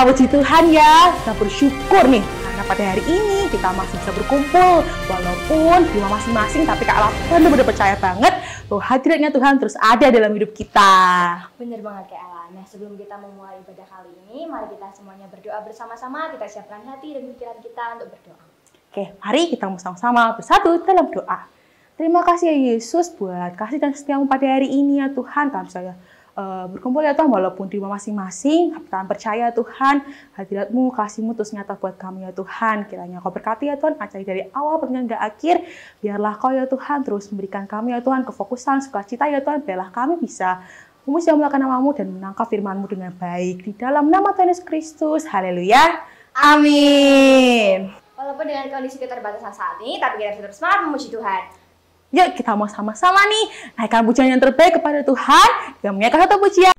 puji Tuhan ya, kita bersyukur nih karena pada hari ini kita masih bisa berkumpul walaupun di rumah masing-masing, tapi Kak Ella benar-benar percaya banget bahwa hadiratnya Tuhan terus ada dalam hidup kita. Bener banget Kak Ella. Nah, sebelum kita memulai ibadah kali ini, mari kita semuanya berdoa bersama-sama. Kita siapkan hati dan pikiran kita untuk berdoa. Oke, mari kita sama-sama bersatu dalam doa. Terima kasih ya Yesus buat kasih dan setiamu pada hari ini ya Tuhan. Kami saya berkumpul ya Tuhan, walaupun di rumah masing-masing, kami percaya Tuhan, hadirat-Mu, kasih-Mu terus nyata buat kami ya Tuhan. Kiranya Kau berkati ya Tuhan, acara dari awal hingga akhir, biarlah Kau ya Tuhan terus memberikan kami ya Tuhan kefokusan, sukacita ya Tuhan, biarlah kami bisa memuji dan memuliakan nama-Mu dan menangkap firman-Mu dengan baik. Di dalam nama Tuhan Yesus Kristus, haleluya, amin. Walaupun dengan kondisi keterbatasan saat ini, tapi kita tetap semangat memuji Tuhan. Yuk kita mau sama-sama nih naikkan pujian yang terbaik kepada Tuhan. Yang menyanyikan satu pujian.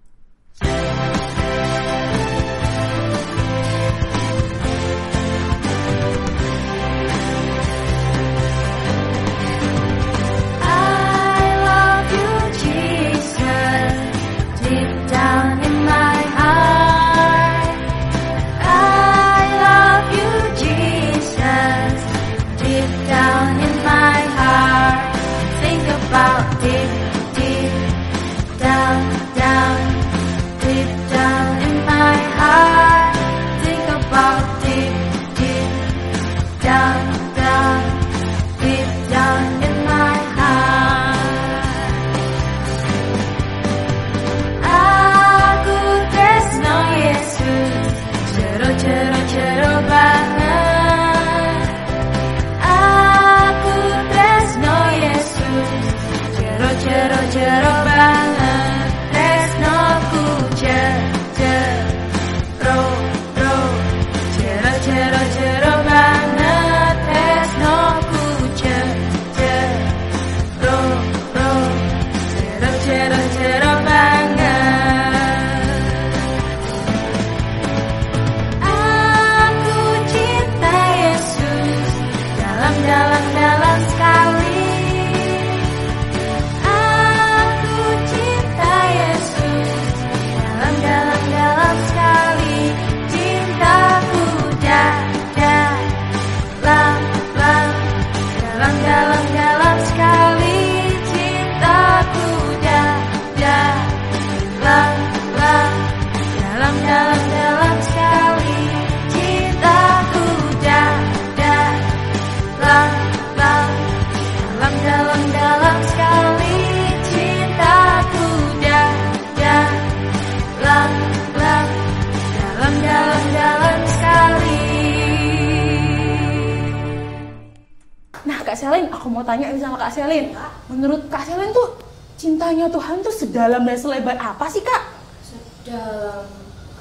Kak Selin, aku mau tanya sama Kak Selin. Menurut Kak Selin tuh cintanya Tuhan tuh sedalam dan selebar apa sih Kak? Sedalam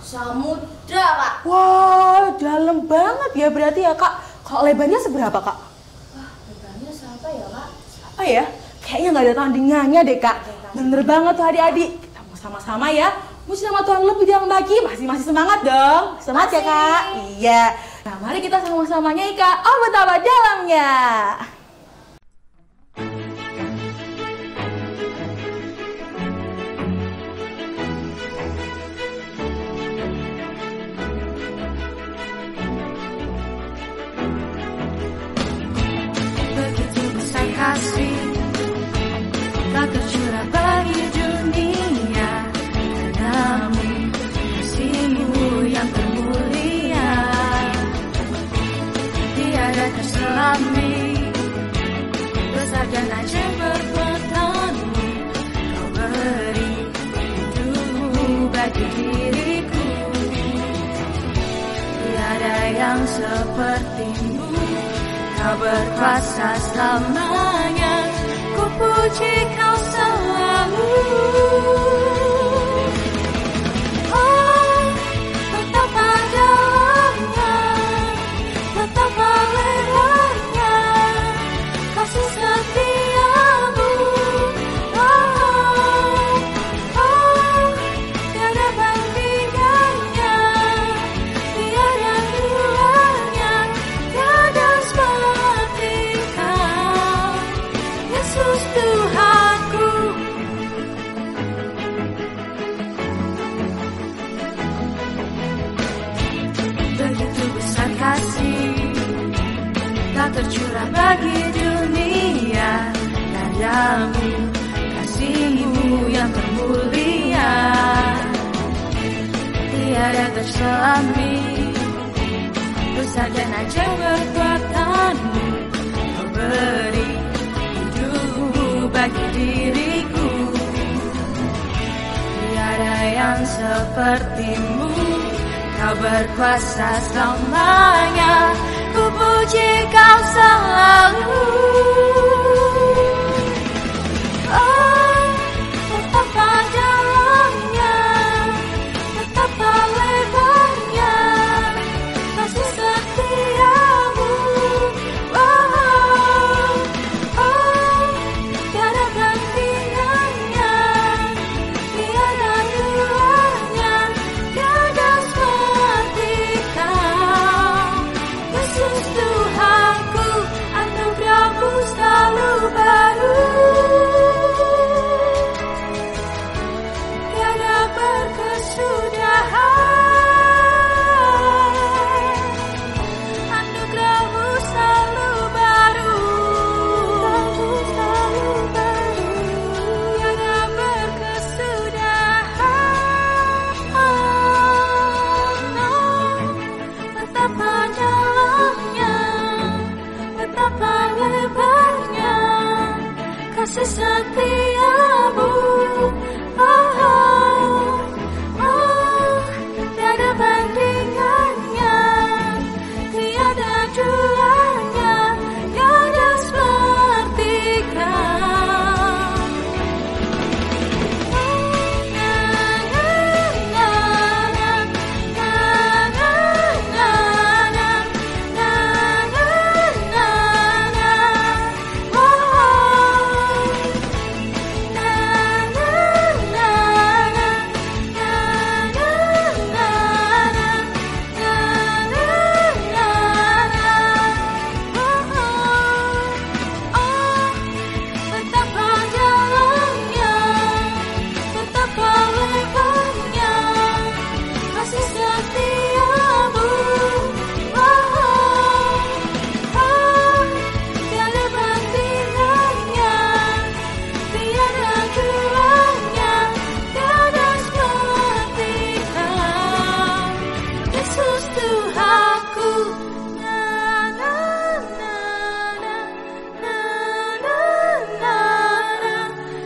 samudra Kak. Wah, dalam banget ya berarti ya Kak. Kalau lebarnya seberapa Kak? Wah, lebarnya siapa ya Kak? Apa ya? Kayaknya nggak ada tandingannya deh Kak. Bener banget tuh adik-adik. Kita mau sama-sama ya. Muji nama Tuhan lebih dalam lagi. Masih semangat dong. Semangat ya Kak. Iya. Nah, mari kita sama-sama nyanyi Kak. Oh, betapa dalamnya. Kasih tak tercurah bagi dunia, namun kasih-Mu yang termulia tiada terselami, besar dan ajaib perbuatan-Mu, Kau beri hidup bagi diriku, tiada yang seperti-Mu. Kau berkuasa selamanya, ku puji Kau selalu. Oh, betapa dalamnya, betapa lebarnya kasih setia-Mu. Oh, oh, tiada bandingannya, tiada duanya, tiada seperti Kau, Yesus Tuhanku. tak tercurah bagi dunia. Karyamu, kasihmu yang termulia, tiada terselami. Besar dan ajaib perbuatanmu, kau beri hidupmu bagi diriku. Tiada yang sepertimu, kau berkuasa selamanya. Ku puji kau selalu. Oh, betapa dalamnya, betapa lebarnya kasih setiamu. Oh, oh, tiada tandingannya, tiada duanya, tiada seperti kau. Yesus Tuhanku, anugerahmu selalu baru. Tiada berkesudahan, anugerahmu selalu baru. Tiada berkesudahan. Betapa dalamnya, betapa lebarnya kasih setiamu. Oh, oh, oh, tiada bandingannya, tiada duanya, tiada seperti kau. Na, na, na, na, na, na, na, na, na, na, na, oh, na, na, na, na, betapa dalamnya, betapa lebarnya kasih setiamu. Tiada bandingannya, tiada duanya, tiada seperti kau. Yesus Tuhanku. Na, na, na, na, na, na, na,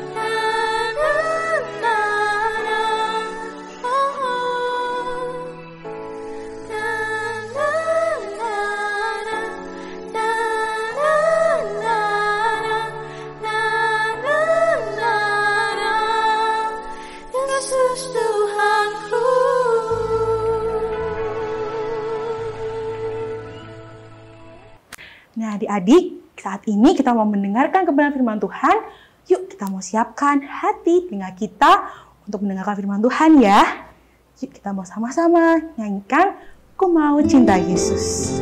na, na, na, na, oh, na, na, na, na, na, na, na, na, na, Yesus Tuhanku. Nah, adik-adik, saat ini kita mau mendengarkan kebenaran firman Tuhan. Yuk, kita mau siapkan hati telinga kita untuk mendengarkan firman Tuhan ya. Yuk, kita mau sama-sama nyanyikan Ku Mau Cinta Yesus.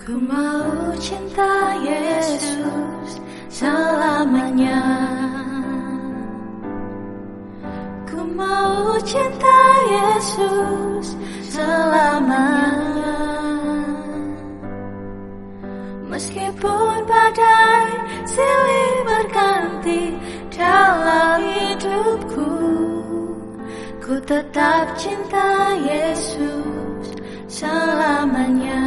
Ku mau cinta Yesus selamanya. Ku mau cinta Yesus selamanya. Meskipun badai silih berganti dalam hidupku, ku tetap cinta Yesus selamanya.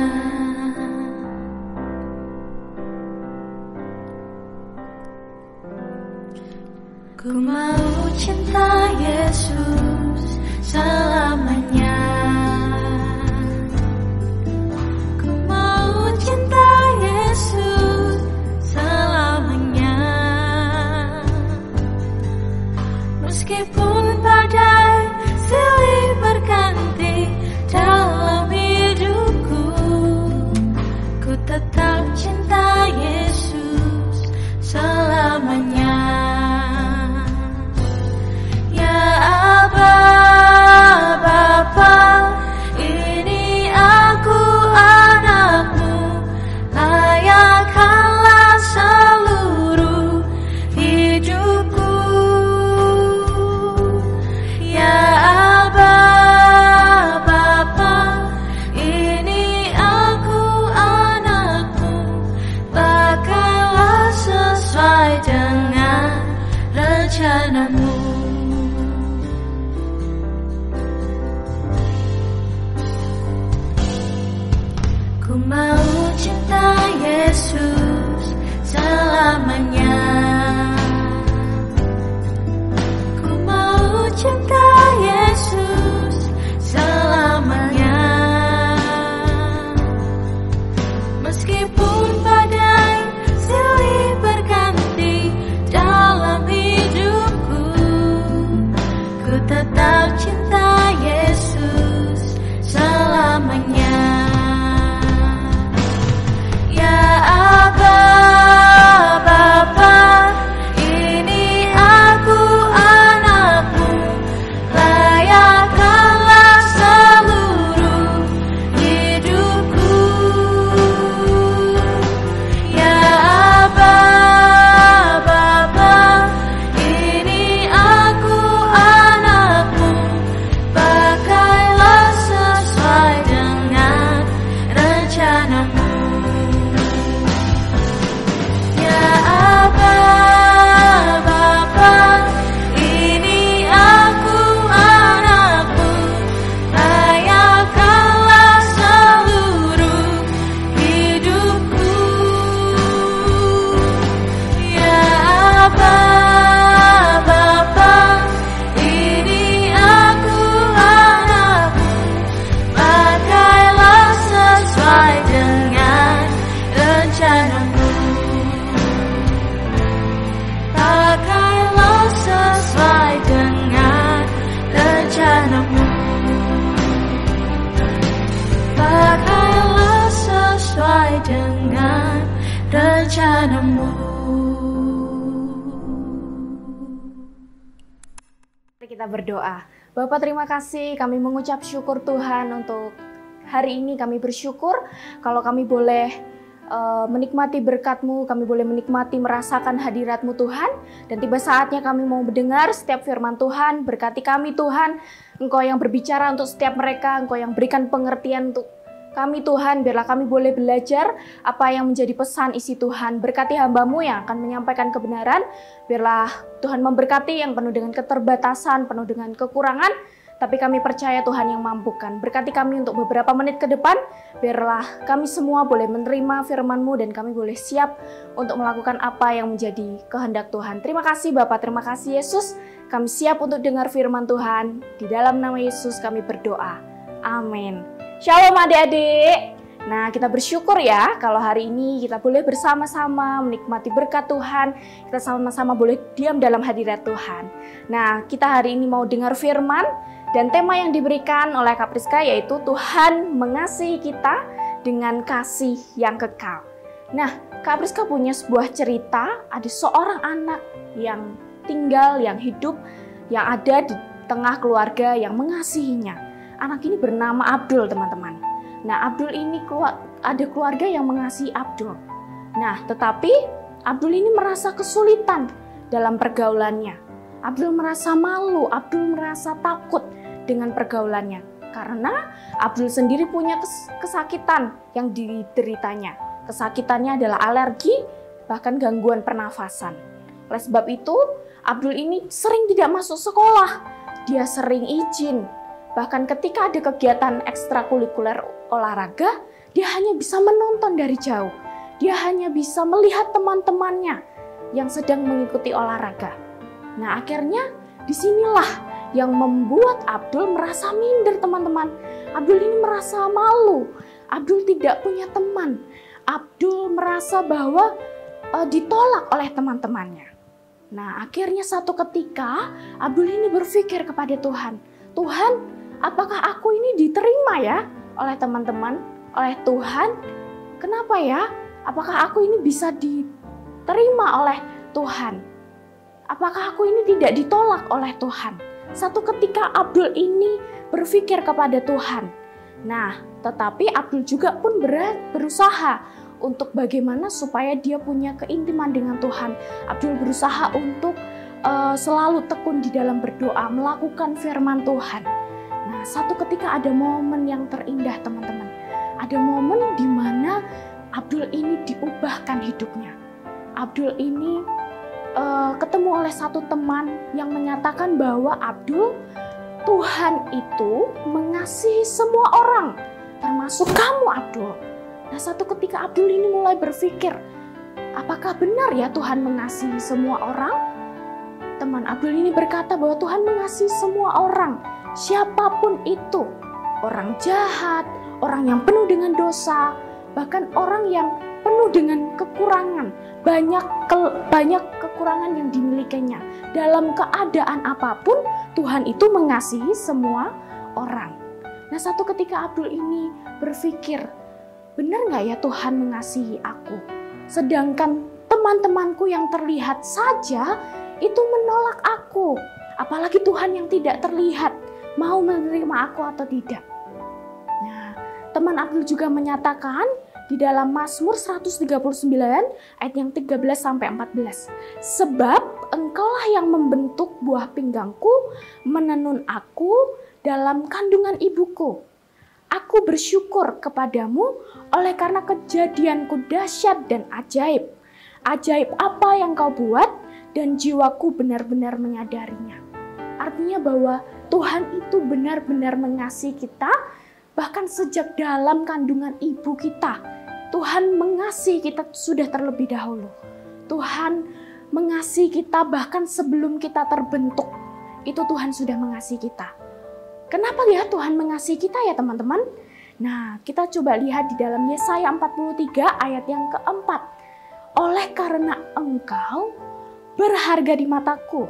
Ku mau cinta Yesus selamanya. Ku mau cinta Yesus selamanya. Meskipun badai silih berganti dalam hidupku, ku tetap cinta Yesus selamanya. Ya Abba, Ku mau cinta Yesus selamanya. Ku mau cinta Yesus selamanya. Meskipun badai silih berganti dalam hidupku, ku tetap cinta Yesus selamanya. Ya Aba, Bapa, ini aku anakmu, layakkanlah seluruh hidupku. Ya Aba, Bapa, ini aku anakmu, pakailah sesuai dengan rencanamu. Ya Aba, Bapa, ini aku anakmu, layakkanlah seluruh hidupku. Ya Aba, Bapa, ini aku anakmu, pakailah sesuai dengan rencanamu. Pakailah sesuai dengan rencanamu. Pakailah sesuai dengan rencanamu. Mari kita berdoa. Bapak, terima kasih, kami mengucap syukur Tuhan untuk hari ini. Kami bersyukur kalau kami boleh menikmati berkat-Mu, kami boleh menikmati merasakan hadirat-Mu Tuhan. Dan tiba saatnya kami mau mendengar setiap firman Tuhan. Berkati kami Tuhan, Engkau yang berbicara untuk setiap mereka, Engkau yang berikan pengertian untuk kami Tuhan. Biarlah kami boleh belajar apa yang menjadi pesan isi Tuhan. Berkati hamba-Mu yang akan menyampaikan kebenaran. Biarlah Tuhan memberkati yang penuh dengan keterbatasan, penuh dengan kekurangan. Tapi kami percaya Tuhan yang mampukan. Berkati kami untuk beberapa menit ke depan. Biarlah kami semua boleh menerima firman-Mu dan kami boleh siap untuk melakukan apa yang menjadi kehendak Tuhan. Terima kasih Bapak, terima kasih Yesus. Kami siap untuk dengar firman Tuhan. Di dalam nama Yesus kami berdoa. Amin. Shalom adik-adik. Nah, kita bersyukur ya kalau hari ini kita boleh bersama-sama menikmati berkat Tuhan. Kita sama-sama boleh diam dalam hadirat Tuhan. Nah, kita hari ini mau dengar firman. Dan tema yang diberikan oleh Kak Priska yaitu Tuhan mengasihi kita dengan kasih yang kekal. Nah, Kak Priska punya sebuah cerita, ada seorang anak yang tinggal, yang hidup, yang ada di tengah keluarga yang mengasihinya. Anak ini bernama Abdul, teman-teman. Nah, Abdul ini ada keluarga yang mengasihi Abdul. Nah, tetapi Abdul ini merasa kesulitan dalam pergaulannya. Abdul merasa malu, Abdul merasa takut dengan pergaulannya. Karena Abdul sendiri punya kesakitan yang dideritanya. Kesakitannya adalah alergi, bahkan gangguan pernafasan. Oleh sebab itu, Abdul ini sering tidak masuk sekolah. Dia sering izin. Bahkan ketika ada kegiatan ekstrakurikuler olahraga, dia hanya bisa menonton dari jauh. Dia hanya bisa melihat teman-temannya yang sedang mengikuti olahraga. Nah, akhirnya disinilah yang membuat Abdul merasa minder, teman-teman. Abdul ini merasa malu. Abdul tidak punya teman. Abdul merasa bahwa ditolak oleh teman-temannya. Nah, akhirnya satu ketika Abdul ini berpikir kepada Tuhan. Tuhan, apakah aku ini diterima ya oleh teman-teman, oleh Tuhan? Kenapa ya? Apakah aku ini bisa diterima oleh Tuhan? Apakah aku ini tidak ditolak oleh Tuhan? Satu ketika Abdul ini berpikir kepada Tuhan. Nah, tetapi Abdul juga pun berusaha untuk bagaimana supaya dia punya keintiman dengan Tuhan. Abdul berusaha untuk selalu tekun di dalam berdoa, melakukan firman Tuhan. Nah, satu ketika ada momen yang terindah, teman-teman. Ada momen di mana Abdul ini diubahkan hidupnya. Abdul ini ketemu oleh satu teman yang menyatakan bahwa Abdul, Tuhan itu mengasihi semua orang, termasuk kamu Abdul. Nah, satu ketika Abdul ini mulai berpikir, apakah benar ya Tuhan mengasihi semua orang? Teman Abdul ini berkata bahwa Tuhan mengasihi semua orang, siapapun itu. Orang jahat, orang yang penuh dengan dosa, bahkan orang yang penuh dengan kekurangan. Banyak kekurangan yang dimilikinya. Dalam keadaan apapun, Tuhan itu mengasihi semua orang. Nah, satu ketika Abdul ini berpikir, benar nggak ya Tuhan mengasihi aku? Sedangkan teman-temanku yang terlihat saja itu menolak aku. Apalagi Tuhan yang tidak terlihat mau menerima aku atau tidak. Nah, teman Abdul juga menyatakan di dalam Mazmur 139 ayat yang 13-14. Sebab engkaulah yang membentuk buah pinggangku, menenun aku dalam kandungan ibuku. Aku bersyukur kepadamu oleh karena kejadianku dahsyat dan ajaib. Ajaib apa yang kau buat dan jiwaku benar-benar menyadarinya. Artinya bahwa Tuhan itu benar-benar mengasihi kita bahkan sejak dalam kandungan ibu kita. Tuhan mengasihi kita sudah terlebih dahulu. Tuhan mengasihi kita bahkan sebelum kita terbentuk. Itu Tuhan sudah mengasihi kita. Kenapa ya Tuhan mengasihi kita ya teman-teman? Nah, kita coba lihat di dalam Yesaya 43 ayat yang keempat. Oleh karena engkau berharga di mataku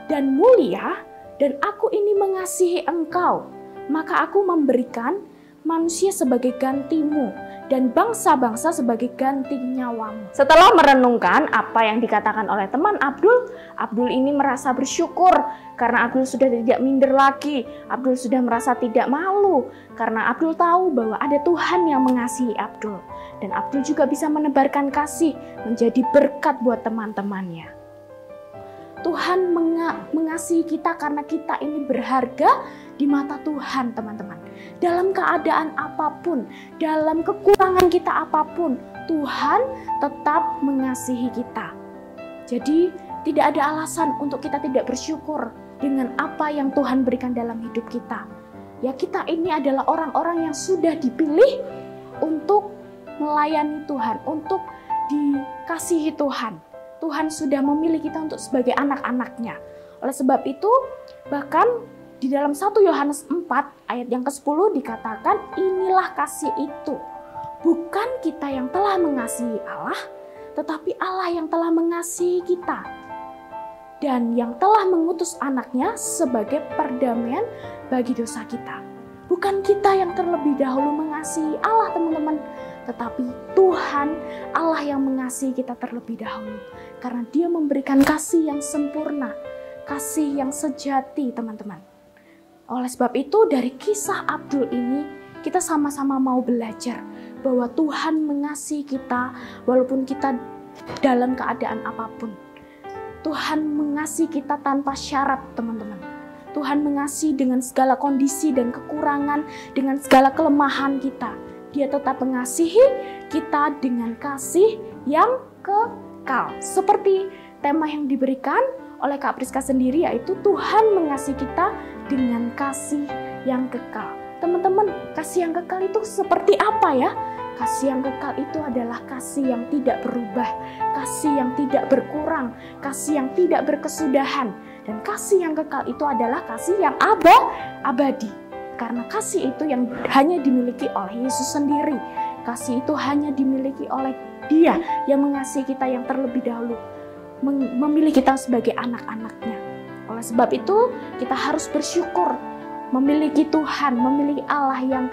dan mulia, dan aku ini mengasihi engkau, maka aku memberikan manusia sebagai gantimu dan bangsa-bangsa sebagai ganti nyawamu. Setelah merenungkan apa yang dikatakan oleh teman Abdul, Abdul ini merasa bersyukur karena Abdul sudah tidak minder lagi. Abdul sudah merasa tidak malu karena Abdul tahu bahwa ada Tuhan yang mengasihi Abdul. Dan Abdul juga bisa menebarkan kasih menjadi berkat buat teman-temannya. Tuhan mengasihi kita karena kita ini berharga di mata Tuhan, teman-teman. Dalam keadaan apapun, dalam kekurangan kita apapun, Tuhan tetap mengasihi kita. Jadi tidak ada alasan untuk kita tidak bersyukur dengan apa yang Tuhan berikan dalam hidup kita. Ya, kita ini adalah orang-orang yang sudah dipilih untuk melayani Tuhan, untuk dikasihi Tuhan. Tuhan sudah memilih kita untuk sebagai anak-anaknya. Oleh sebab itu, bahkan di dalam 1 Yohanes 4 ayat yang ke-10 dikatakan, inilah kasih itu. Bukan kita yang telah mengasihi Allah, tetapi Allah yang telah mengasihi kita. Dan yang telah mengutus anaknya sebagai perdamaian bagi dosa kita. Bukan kita yang terlebih dahulu mengasihi Allah, teman-teman. Tetapi Tuhan Allah yang mengasihi kita terlebih dahulu. Karena Dia memberikan kasih yang sempurna, kasih yang sejati, teman-teman. Oleh sebab itu, dari kisah Abdul ini, kita sama-sama mau belajar bahwa Tuhan mengasihi kita walaupun kita dalam keadaan apapun. Tuhan mengasihi kita tanpa syarat, teman-teman. Tuhan mengasihi dengan segala kondisi dan kekurangan, dengan segala kelemahan kita. Dia tetap mengasihi kita dengan kasih yang kekal. Seperti tema yang diberikan oleh Kak Priska sendiri, yaitu Tuhan mengasihi kita dengan kasih yang kekal. Teman-teman, kasih yang kekal itu seperti apa ya? Kasih yang kekal itu adalah kasih yang tidak berubah, kasih yang tidak berkurang, kasih yang tidak berkesudahan. Dan kasih yang kekal itu adalah kasih yang abadi. Karena kasih itu yang hanya dimiliki oleh Yesus sendiri. Kasih itu hanya dimiliki oleh Dia yang mengasihi kita yang terlebih dahulu. Memilih kita sebagai anak-anaknya. Oleh sebab itu, kita harus bersyukur memiliki Tuhan, memiliki Allah yang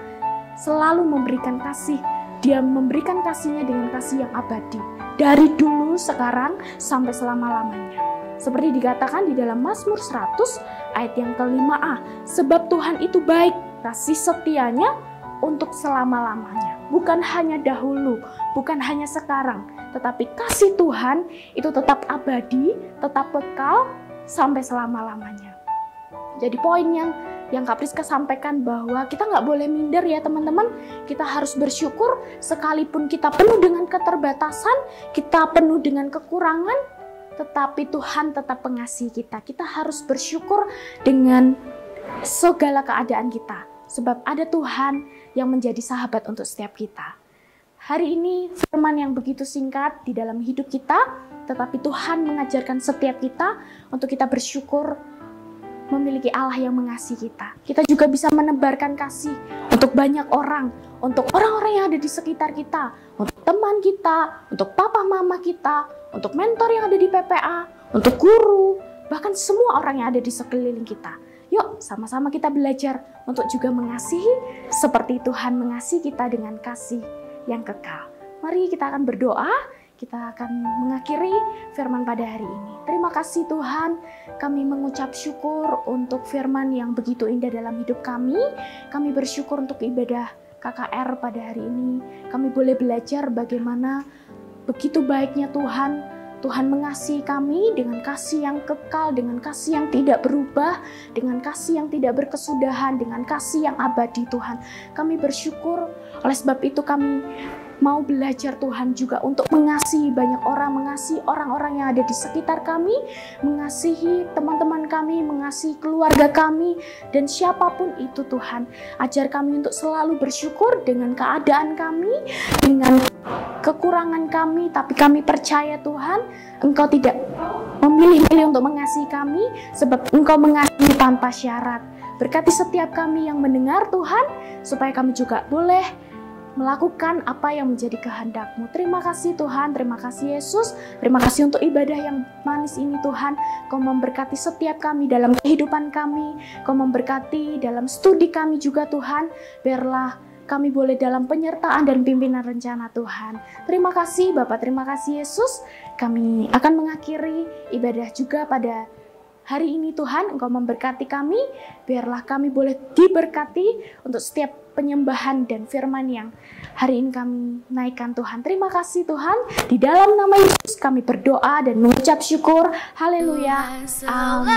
selalu memberikan kasih. Dia memberikan kasih-Nya dengan kasih yang abadi. Dari dulu, sekarang, sampai selama-lamanya. Seperti dikatakan di dalam Mazmur 100 ayat yang ke-5a. Sebab Tuhan itu baik, kasih setianya untuk selama-lamanya. Bukan hanya dahulu, bukan hanya sekarang. Tetapi kasih Tuhan itu tetap abadi, tetap kekal sampai selama-lamanya. Jadi poin yang Kak Priska sampaikan bahwa kita nggak boleh minder ya teman-teman. Kita harus bersyukur sekalipun kita penuh dengan keterbatasan, kita penuh dengan kekurangan, tetapi Tuhan tetap mengasihi kita. Kita harus bersyukur dengan segala keadaan kita. Sebab ada Tuhan yang menjadi sahabat untuk setiap kita. hari ini firman yang begitu singkat di dalam hidup kita, tetapi Tuhan mengajarkan setiap kita untuk kita bersyukur memiliki Allah yang mengasihi kita. Kita juga bisa menebarkan kasih untuk banyak orang, untuk orang-orang yang ada di sekitar kita, untuk teman kita, untuk papa mama kita, untuk mentor yang ada di PPA, untuk guru, bahkan semua orang yang ada di sekeliling kita. Yuk, sama-sama kita belajar untuk juga mengasihi seperti Tuhan mengasihi kita dengan kasih yang kekal. Mari kita akan berdoa. Kita akan mengakhiri firman pada hari ini. Terima kasih Tuhan, kami mengucap syukur untuk firman yang begitu indah dalam hidup kami. Kami bersyukur untuk ibadah KKR pada hari ini. Kami boleh belajar bagaimana begitu baiknya Tuhan. Tuhan mengasihi kami dengan kasih yang kekal, dengan kasih yang tidak berubah, dengan kasih yang tidak berkesudahan, dengan kasih yang abadi Tuhan. Kami bersyukur, oleh sebab itu kami mau belajar Tuhan juga untuk mengasihi banyak orang, mengasihi orang-orang yang ada di sekitar kami, mengasihi teman-teman kami, mengasihi keluarga kami, dan siapapun itu Tuhan. Ajar kami untuk selalu bersyukur dengan keadaan kami, dengan kekurangan kami, tapi kami percaya Tuhan, Engkau tidak memilih-milih untuk mengasihi kami, sebab Engkau mengasihi tanpa syarat. Berkati setiap kami yang mendengar Tuhan, supaya kami juga boleh melakukan apa yang menjadi kehendak-Mu. Terima kasih Tuhan, terima kasih Yesus, terima kasih untuk ibadah yang manis ini Tuhan. Kau memberkati setiap kami dalam kehidupan kami, Kau memberkati dalam studi kami juga Tuhan. Biarlah kami boleh dalam penyertaan dan pimpinan rencana Tuhan. Terima kasih Bapak, terima kasih Yesus. Kami akan mengakhiri ibadah juga pada hari ini Tuhan. Engkau memberkati kami, biarlah kami boleh diberkati untuk setiap penyembahan dan firman yang hari ini kami naikkan Tuhan. Terima kasih Tuhan. Di dalam nama Yesus kami berdoa dan mengucap syukur. Haleluya. Amin.